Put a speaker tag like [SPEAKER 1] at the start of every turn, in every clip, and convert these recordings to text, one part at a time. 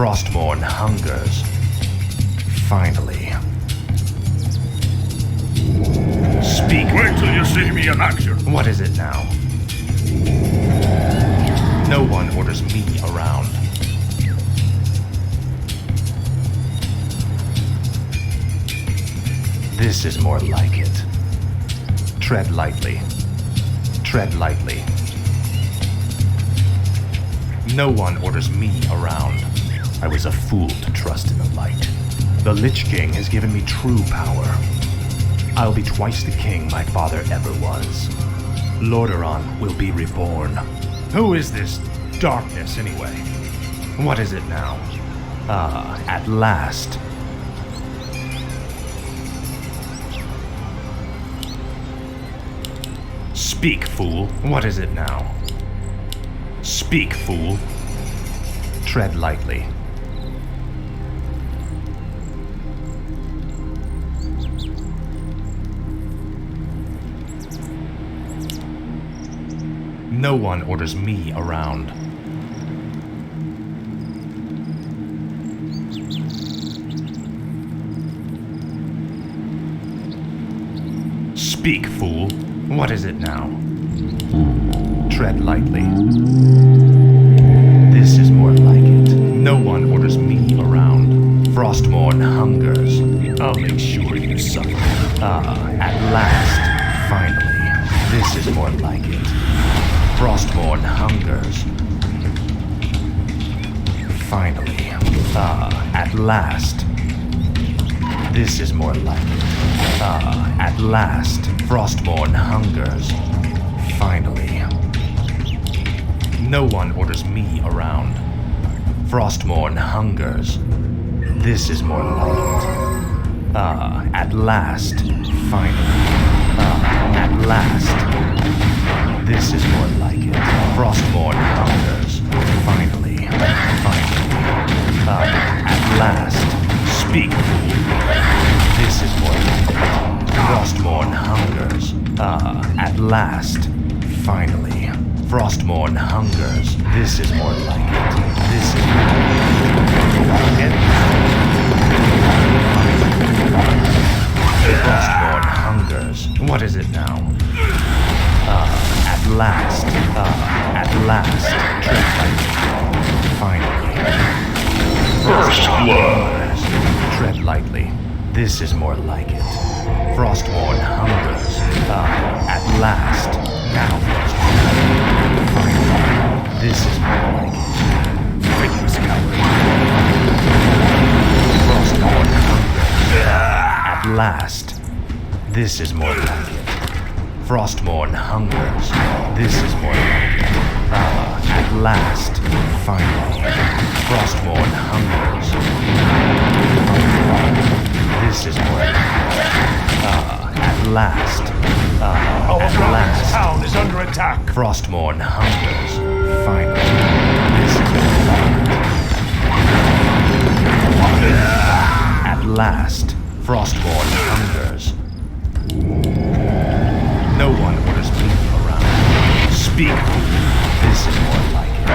[SPEAKER 1] Frostmourne hungers. Finally. Speak.
[SPEAKER 2] Wait till you see me in action.
[SPEAKER 1] What is it now? No one orders me around. This is more like it. Tread lightly. Tread lightly. No one orders me around. I was a fool to trust in the light. The Lich King has given me true power. I'll be twice the king my father ever was. Lordaeron will be reborn. Who is this darkness, anyway? What is it now? Ah, at last. Speak, fool. What is it now? Speak, fool. Tread lightly. No one orders me around. Speak, fool. What is it now? Tread lightly. This is more like it. No one orders me around. Frostmourne hungers. I'll make sure you suffer. Ah, at last. Finally. This is more like it. Frostmourne hungers. Finally. Ah, at last. This is more like it. Ah, at last. Frostmourne hungers. Finally. No one orders me around. Frostmourne hungers. This is more like it. Ah, at last. Finally. Ah, at last. This is more like it. Frostmourne hungers. Finally. Finally. Ah, at last. Speak, fool. This is more like it. Frostmourne hungers. Ah, at last. Finally. Frostmourne hungers. This is more like it. This is more like it. Frostmourne hungers. What is it now? Ah, at last. Ah, at last. Tread lightly. Finally.
[SPEAKER 2] First blood.
[SPEAKER 1] Tread lightly. This is more like it. Frostmourne hungers. Ah, at last. Now. Finally. This is more like it. Witness coward. Frostmourne hungers. At last. This is more like it. Frostmourne hungers. This is more like it. Ah, at last. Finally. Frostmourne hungers. This is more like it. Ah, at last. Ah,
[SPEAKER 2] Our
[SPEAKER 1] at last.
[SPEAKER 2] town is under attack.
[SPEAKER 1] Frostmourne hungers. Finally. This is more like it. At last. Frostmourne hungers. No one orders me around. Speak. This is more like it.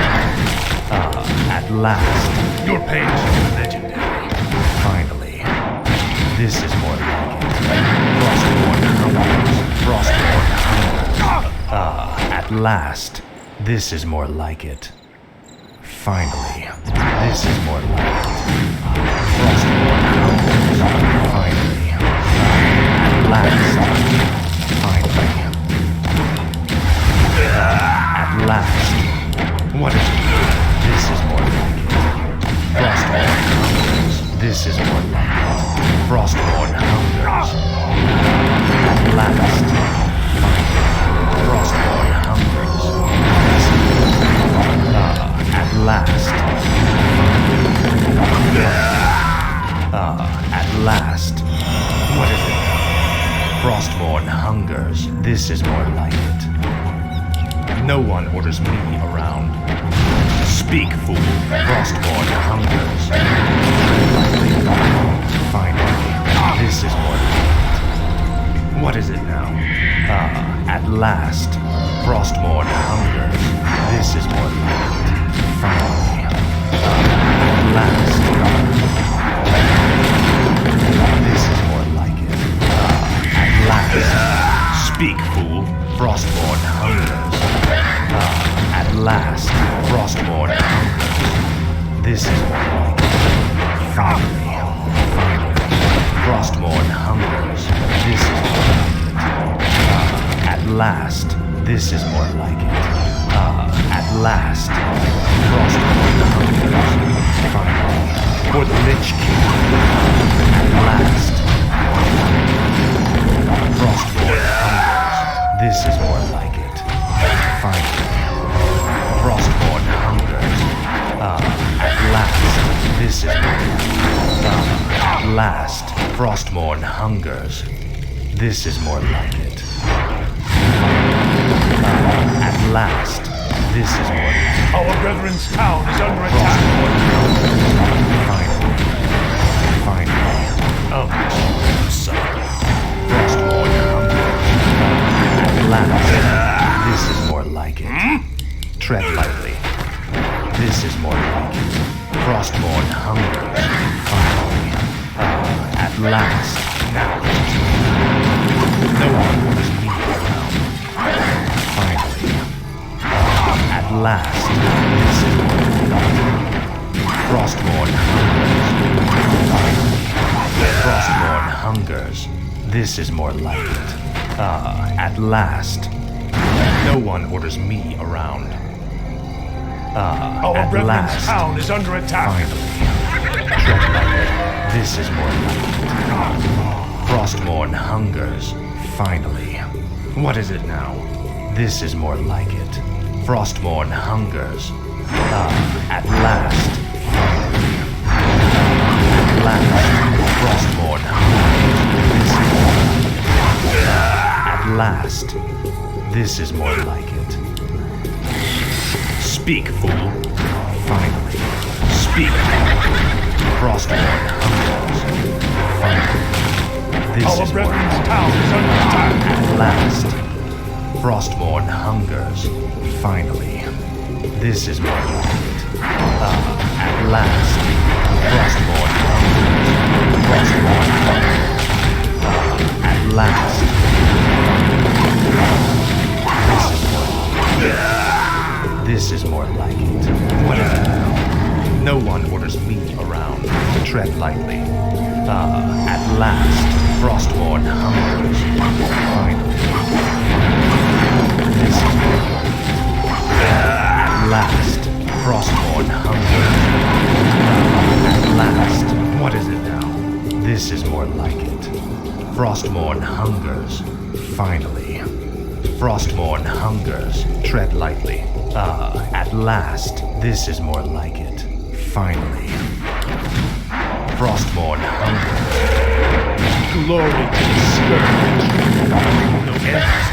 [SPEAKER 1] Ah, at last.
[SPEAKER 2] Your pain is legendary.
[SPEAKER 1] Finally. This is more like it. Frostmourne hungers. Frostmourne hungers. Ah, at last. This is more like it. Finally. This is more like it. Frostmourne hungers. Finally. At last. Finally. At last. What is it? This is more like it. Frostmourne hungers. This is more like it. Frostmourne hungers. At last. Finally. Frostmourne hungers. At last. At last. What is it? Frostmourne hungers. This is more like it. No one orders me around. Speak, fool. Frostmourne hungers. Finally. This is more like it. What is it now? At last. Frostmourne hungers. This is more like it. Finally. At last. This is more like it. At last. Speak, fool. Frostborn hungers. At last. Frostborn hungers. This is more like it. Finally. Frostborn hungers. This is more like it. At last. This is more like it. At last. Frostborn hungers. Finally. For the Lich King. At last. Frostborn hungers. This is more like it. Finally. Frostborn hungers. At last. This is more like it. At last. Frostborn hungers. This is more like it. At last. This is more like it.
[SPEAKER 2] Our brethren's town is under attack.
[SPEAKER 1] Finally. Finally.
[SPEAKER 2] Oh, son.
[SPEAKER 1] Frostborn hungers. At last. This is more like it. Tread lightly. This is more like it. Frostborn hungers. Finally. At last. Now. No one orders me around. Finally. At last. This is more like it. Frostborn hungers. Finally. Frostborn hungers. This is more like it. At last. No one orders me around.
[SPEAKER 2] Our
[SPEAKER 1] At
[SPEAKER 2] brethren's
[SPEAKER 1] last.
[SPEAKER 2] town is under attack.
[SPEAKER 1] Finally. Tread lightly. This is more like it. Frostborn hungers. Finally. What is it now? This is more like it. Frostborn hungers. At last. Finally. At last. Frostborn hungers. This is more like it. At last. This is more like it. Speak, fool. Finally. Speak. Frostborn hungers. Finally. This
[SPEAKER 2] Our
[SPEAKER 1] is more
[SPEAKER 2] brethren's
[SPEAKER 1] like
[SPEAKER 2] town is under attack.
[SPEAKER 1] At last. Frostborn hungers. Finally. This is more like it. At last. Frostborn hungers. Frostborn hungers. At last. This is more like it. What is it now? No one orders me around. Tread lightly. At last. Frostborn hungers. Finally. This is more like it. At last. Frostborn hungers. At last. What is it now? This is more like it. Frostborn hungers. Finally. Frostborn hungers. Tread lightly. At last. This is more like it. Finally. Frostborn hungers.
[SPEAKER 2] Glory to the scourge. No interest.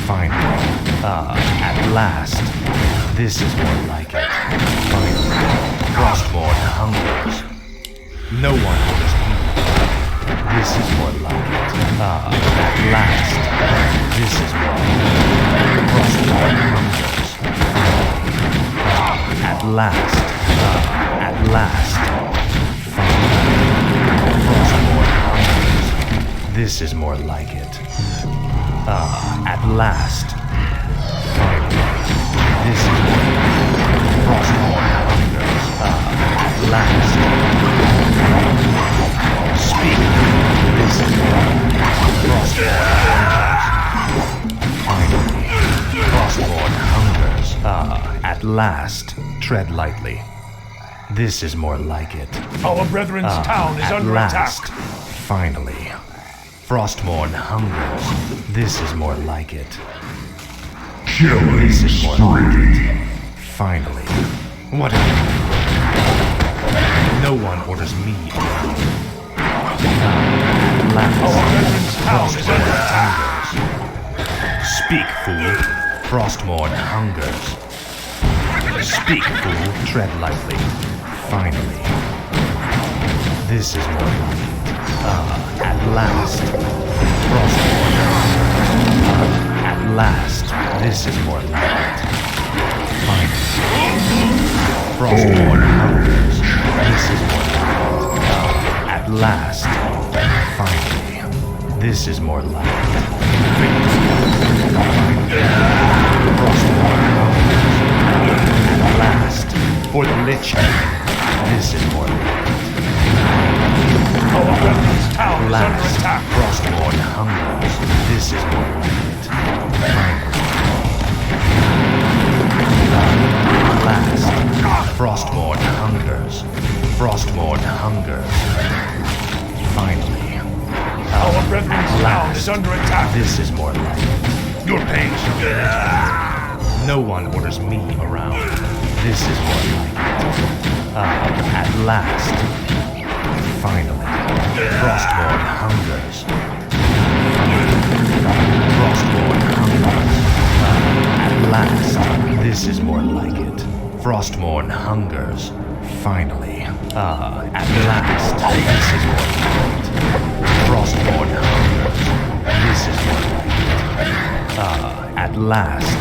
[SPEAKER 1] Finally. At last. This is more like it. Finally. Frostborn hungers. No one orders me. This is more like it. At last. This is more like it. Frostborn hungers. At last. At last. Finally. Frostborn hungers. This is more like it. At last. Finally. This is more like it. Frostborn hungers. At last. Speak. This is more like it. Frostborn hungers. Finally. Frostborn hungers. At last. Tread lightly. This is more like it.
[SPEAKER 2] Our brethren's town is
[SPEAKER 1] At
[SPEAKER 2] under
[SPEAKER 1] last.
[SPEAKER 2] attack.
[SPEAKER 1] Finally. Frostborn hungers. This is more like it. This is more like it. Finally. What is it? No one orders me around. At last.
[SPEAKER 2] Our brethren's town is under
[SPEAKER 1] Frostborn
[SPEAKER 2] attack.
[SPEAKER 1] hungers. Speak, fool. Frostborn hungers. Speak, fool. Tread lightly. Finally. This is more like it. At last. Frostborn hungers. At last. This is more like it. Finally. Frostborn hungers. This is more like it. At last. Finally. This is more like it. Frostborn hungers. At last. For the Lich King. This is more like it.
[SPEAKER 2] Our brethren's town is under
[SPEAKER 1] Last.
[SPEAKER 2] attack.
[SPEAKER 1] Frostborn hungers. This is more like it. Finally. Last. Frostborn hungers. Frostborn hungers. Finally.
[SPEAKER 2] Our brethren's town
[SPEAKER 1] Last.
[SPEAKER 2] is under attack.
[SPEAKER 1] This is more like it.
[SPEAKER 2] Your pains.
[SPEAKER 1] No one orders me around. This is more like it. At last. Finally. Frostborn hungers. Frostborn hungers. At last. This is more like it. Frostborn hungers. Finally. At last. This is more like it. Frostborn hungers. This is more like it. At last.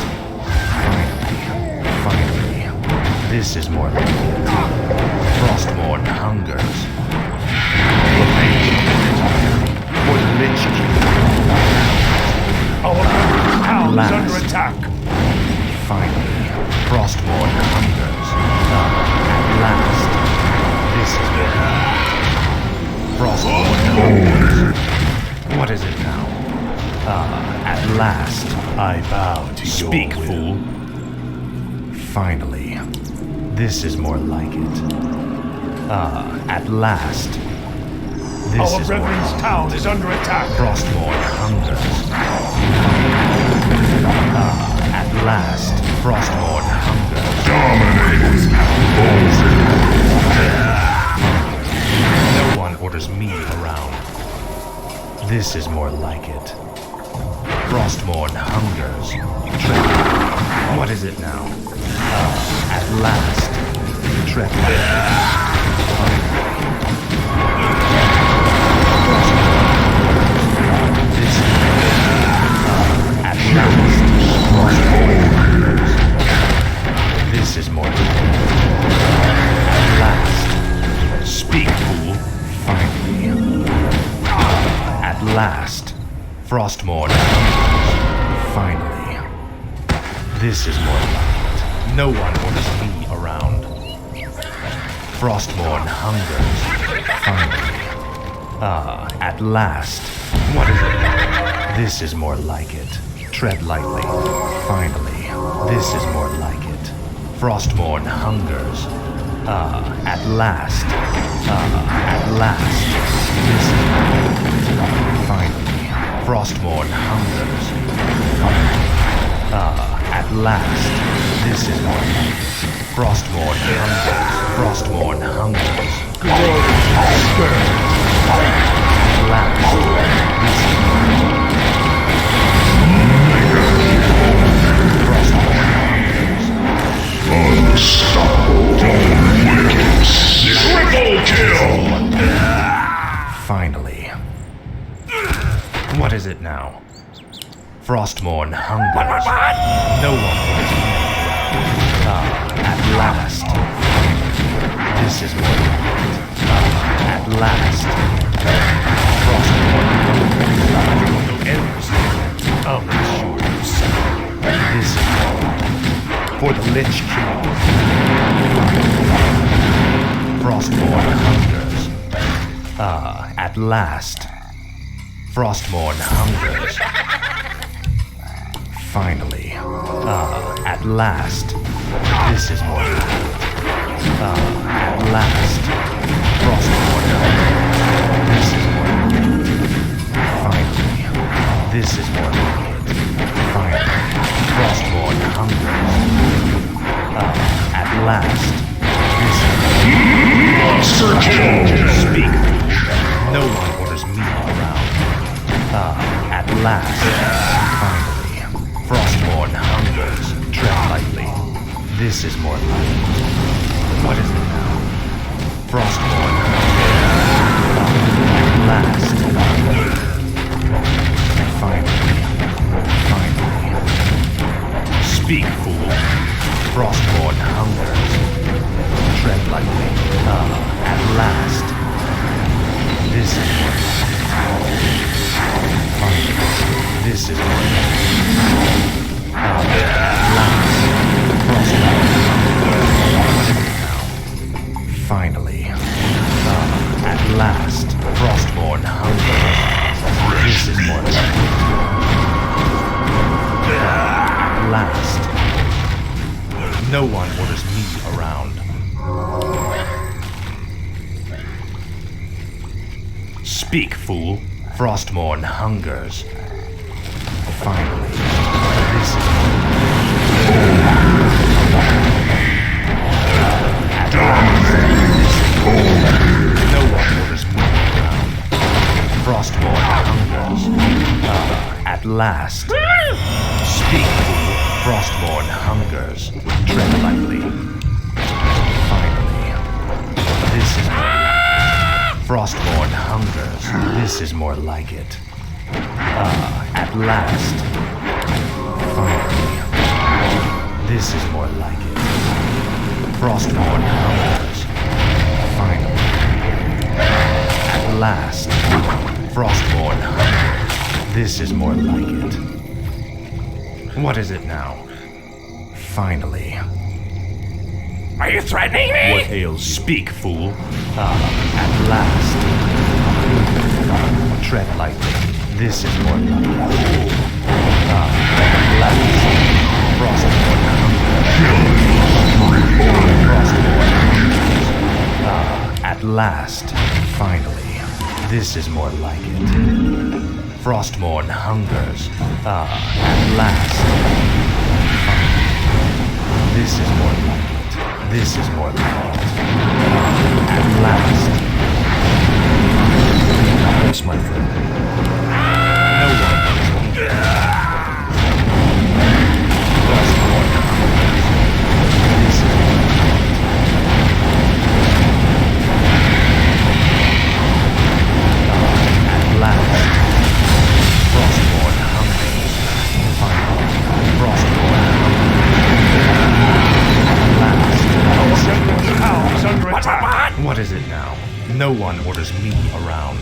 [SPEAKER 1] Finally. This is more like it. Frostborn hungers. For the Lich King.
[SPEAKER 2] Our brethren's town is
[SPEAKER 1] Last.
[SPEAKER 2] under attack.
[SPEAKER 1] Finally. Frostborn hungers. At last. This is more like it. Frostborn hungers. What is it now? At last.
[SPEAKER 2] I bow to
[SPEAKER 1] Speak,
[SPEAKER 2] your will.
[SPEAKER 1] fool. Finally. This is more like it. At last. This
[SPEAKER 2] Our
[SPEAKER 1] is more
[SPEAKER 2] brethren's
[SPEAKER 1] like
[SPEAKER 2] town
[SPEAKER 1] it.
[SPEAKER 2] is under attack.
[SPEAKER 1] Frostborn hungers. At last. Frostborn hungers. No one orders me around. This is more like it. Frostborn hungers. What is it now? At last. Tread This is at last. Frostborn hungers. This is more like it. At last. Speak, fool. Finally. At last. Frostborn hungers. Finally. This is more like it. No one orders me around. Frostborn hungers. Finally. At last. What is it now? This is more like it. Tread lightly. Finally. This is more like it. Frostborn hungers. At last. At last. This is more like it. Finally. Frostborn hungers. At last. This is more like it. Frostborn hungers. Frostborn hungers.
[SPEAKER 2] Glory to the Scourge.
[SPEAKER 1] At last. This is more like it. Frostborn hungers.
[SPEAKER 2] Triple kill.
[SPEAKER 1] Finally. What is it now? Frostborn hungers. No one orders me around. At last. This is more like it. At last. Frostborn hungers. No endless. I'll make sure you see. This is more like it. For the Lich King. Frostborn hungers. At last. Frostborn hungers. Finally. At last. This is more like it. At last. Frostborn hungers. This is more like it. Finally. This is more like it. Finally. Frostborn hungers. At last. This is
[SPEAKER 2] Monster kill.
[SPEAKER 1] Speak. No one orders me around. At last. Finally. Frostborn hungers. Tread lightly. This is more like it. What is it now? Frostborn hungers. At last. Finally. Speak, fool. Frostborn hungers. Tread lightly. At last. This is more finally. This is more at last. Finally. At last. Frostborn hunger. This is more at last. No one orders me around. Speak, fool. Frostmourne hungers. Finally, this is no one orders me around. Frostmourne hungers. At last. Speak, fool. Frostmourne hungers. Tread lightly. Finally, this is Frostborn hungers. This is more like it. At last. Finally. This is more like it. Frostborn hungers. Finally. At last. Frostborn hungers. This is more like it. What is it now? Finally.
[SPEAKER 2] Are you threatening me?
[SPEAKER 1] What ails you? Speak, fool. At last. Tread lightly. This is more like it. At last. Frostborn hungers. At last. Finally. This is more like it. Frostborn hungers. At last. Finally. This is more like it. This is more like it. At last. Yes, my friend. No one knows me. Frostborn hungers. This is more like it. At last. Frostborn hungers. Finally. Frostborn hungers.
[SPEAKER 2] What?
[SPEAKER 1] What is it now? No one orders me around.